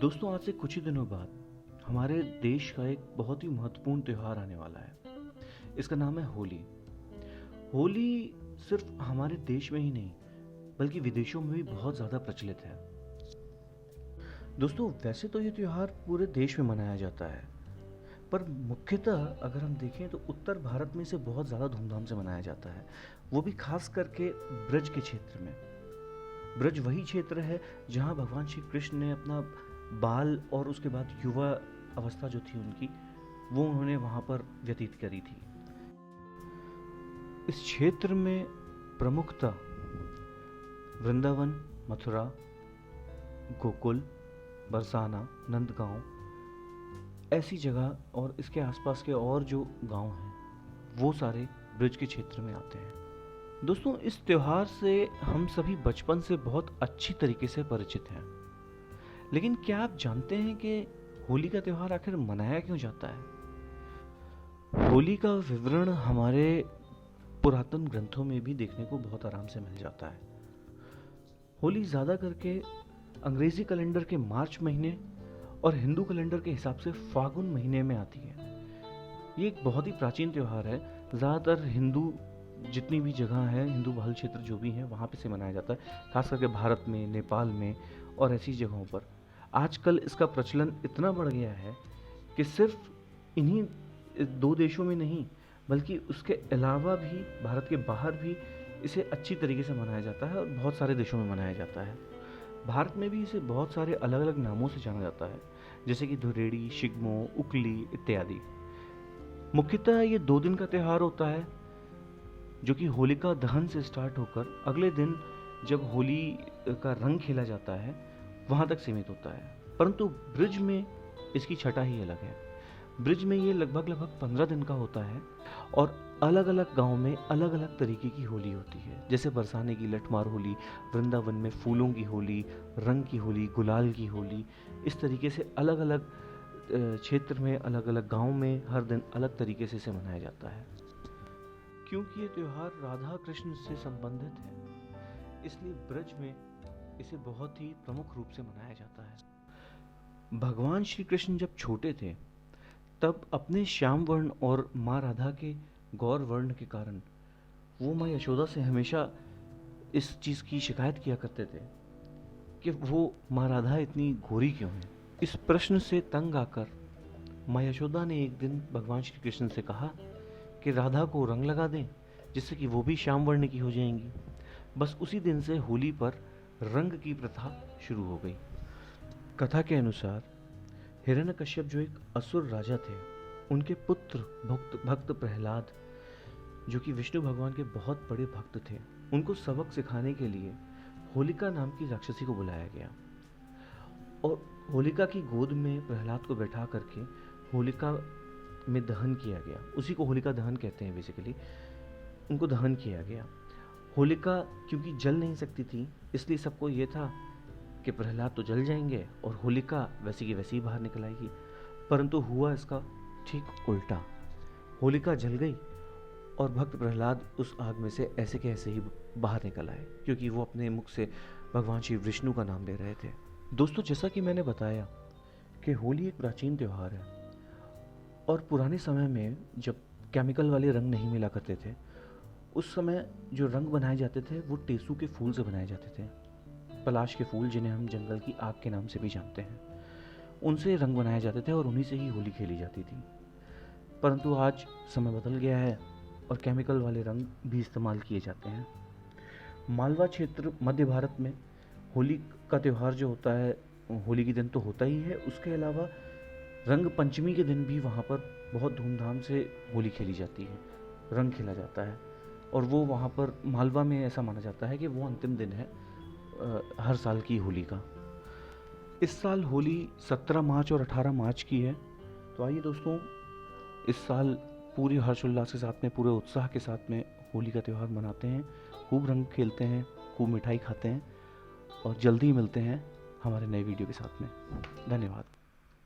दोस्तों, आज से कुछ ही दिनों बाद हमारे देश का एक बहुत ही महत्वपूर्ण त्यौहार आने वाला है। इसका नाम है होली। होली सिर्फ हमारे देश में ही नहीं बल्कि विदेशों में भी बहुत ज़्यादा प्रचलित है। दोस्तों, वैसे तो ये त्यौहार पूरे देश में मनाया जाता है, पर मुख्यतः अगर हम देखें तो उत्तर भारत में इसे बहुत ज़्यादा धूमधाम से मनाया जाता है, वो भी खास करके ब्रज के क्षेत्र में। ब्रज वही क्षेत्र है जहाँ भगवान श्री कृष्ण ने अपना बाल और उसके बाद युवा अवस्था जो थी उनकी, वो उन्होंने वहाँ पर व्यतीत करी थी। इस क्षेत्र में प्रमुखतः वृंदावन, मथुरा, गोकुल, बरसाना, नंदगांव ऐसी जगह और इसके आसपास के और जो गांव हैं वो सारे ब्रज के क्षेत्र में आते हैं। दोस्तों, इस त्योहार से हम सभी बचपन से बहुत अच्छी तरीके से परिचित हैं, लेकिन क्या आप जानते हैं कि होली का त्यौहार आखिर मनाया क्यों जाता है? होली का विवरण हमारे पुरातन ग्रंथों में भी देखने को बहुत आराम से मिल जाता है। होली ज़्यादा करके अंग्रेजी कैलेंडर के मार्च महीने और हिंदू कैलेंडर के हिसाब से फागुन महीने में आती है। ये एक बहुत ही प्राचीन त्यौहार है। ज़्यादातर हिंदू जितनी भी जगह है, हिंदू बहुल क्षेत्र जो भी हैं, वहाँ पे से मनाया जाता है, खास करके भारत में, नेपाल में और ऐसी जगहों पर। आजकल इसका प्रचलन इतना बढ़ गया है कि सिर्फ इन्हीं दो देशों में नहीं बल्कि उसके अलावा भी भारत के बाहर भी इसे अच्छी तरीके से मनाया जाता है और बहुत सारे देशों में मनाया जाता है। भारत में भी इसे बहुत सारे अलग अलग नामों से जाना जाता है, जैसे कि धुरेड़ी, शिगमो, उकली इत्यादि। मुख्यतः ये 2 दिन का त्यौहार होता है, जो कि होलिका दहन से स्टार्ट होकर अगले दिन जब होली का रंग खेला जाता है वहाँ तक सीमित होता है। परंतु ब्रिज में इसकी छटा ही अलग है। ब्रिज में ये लगभग 15 दिन का होता है और अलग अलग गांव में अलग अलग तरीके की होली होती है। जैसे बरसाने की लठमार होली, वृंदावन में फूलों की होली, रंग की होली, गुलाल की होली। इस तरीके से अलग अलग क्षेत्र में, अलग अलग गांव में हर दिन अलग तरीके से इसे मनाया जाता है। क्योंकि ये त्यौहार राधा कृष्ण से संबंधित है, इसलिए ब्रज में इसे बहुत ही प्रमुख रूप से मनाया जाता है। भगवान श्री कृष्ण जब छोटे थे तब अपने श्याम वर्ण और माँ राधा के गौर वर्ण के कारण वो माँ यशोदा से हमेशा इस चीज़ की शिकायत किया करते थे कि वो माँ राधा इतनी गोरी क्यों है। इस प्रश्न से तंग आकर माँ यशोदा ने एक दिन भगवान श्री कृष्ण से कहा कि राधा को रंग लगा दें, जिससे कि वो भी श्याम वर्ण की हो जाएंगी। बस उसी दिन से होली पर रंग की प्रथा शुरू हो गई। कथा के अनुसार हिरण्यकश्यप जो एक असुर राजा थे, उनके पुत्र भक्त प्रहलाद, जो कि विष्णु भगवान के बहुत बड़े भक्त थे, उनको सबक सिखाने के लिए होलिका नाम की राक्षसी को बुलाया गया और होलिका की गोद में प्रहलाद को बैठा करके होलिका में दहन किया गया। उसी को होलिका दहन कहते हैं बेसिकली। उनको दहन किया गया। होलिका क्योंकि जल नहीं सकती थी, इसलिए सबको ये था कि प्रहलाद तो जल जाएंगे और होलिका वैसी की वैसी ही बाहर निकल आएगी। परंतु हुआ इसका ठीक उल्टा। होलिका जल गई और भक्त प्रहलाद उस आग में से ऐसे के ऐसे ही बाहर निकल आए, क्योंकि वो अपने मुख से भगवान श्री विष्णु का नाम ले रहे थे। दोस्तों, जैसा कि मैंने बताया कि होली एक प्राचीन त्यौहार है और पुराने समय में जब केमिकल वाले रंग नहीं मिला करते थे, उस समय जो रंग बनाए जाते थे वो टेसू के फूल से बनाए जाते थे। पलाश के फूल, जिन्हें हम जंगल की आग के नाम से भी जानते हैं, उनसे रंग बनाए जाते थे और उन्हीं से ही होली खेली जाती थी। परंतु आज समय बदल गया है और केमिकल वाले रंग भी इस्तेमाल किए जाते हैं। मालवा क्षेत्र, मध्य भारत में होली का त्यौहार जो होता है, होली के दिन तो होता ही है, उसके अलावा रंग पंचमी के दिन भी वहाँ पर बहुत धूमधाम से होली खेली जाती है, रंग खेला जाता है। और वो वहाँ पर मालवा में ऐसा माना जाता है कि वो अंतिम दिन है हर साल की होली का। इस साल होली 17 मार्च और 18 मार्च की है। तो आइए दोस्तों, इस साल पूरी हर्षोल्लास के साथ में, पूरे उत्साह के साथ में होली का त्यौहार मनाते हैं, खूब रंग खेलते हैं, खूब मिठाई खाते हैं और जल्दी ही मिलते हैं हमारे नए वीडियो के साथ में। धन्यवाद।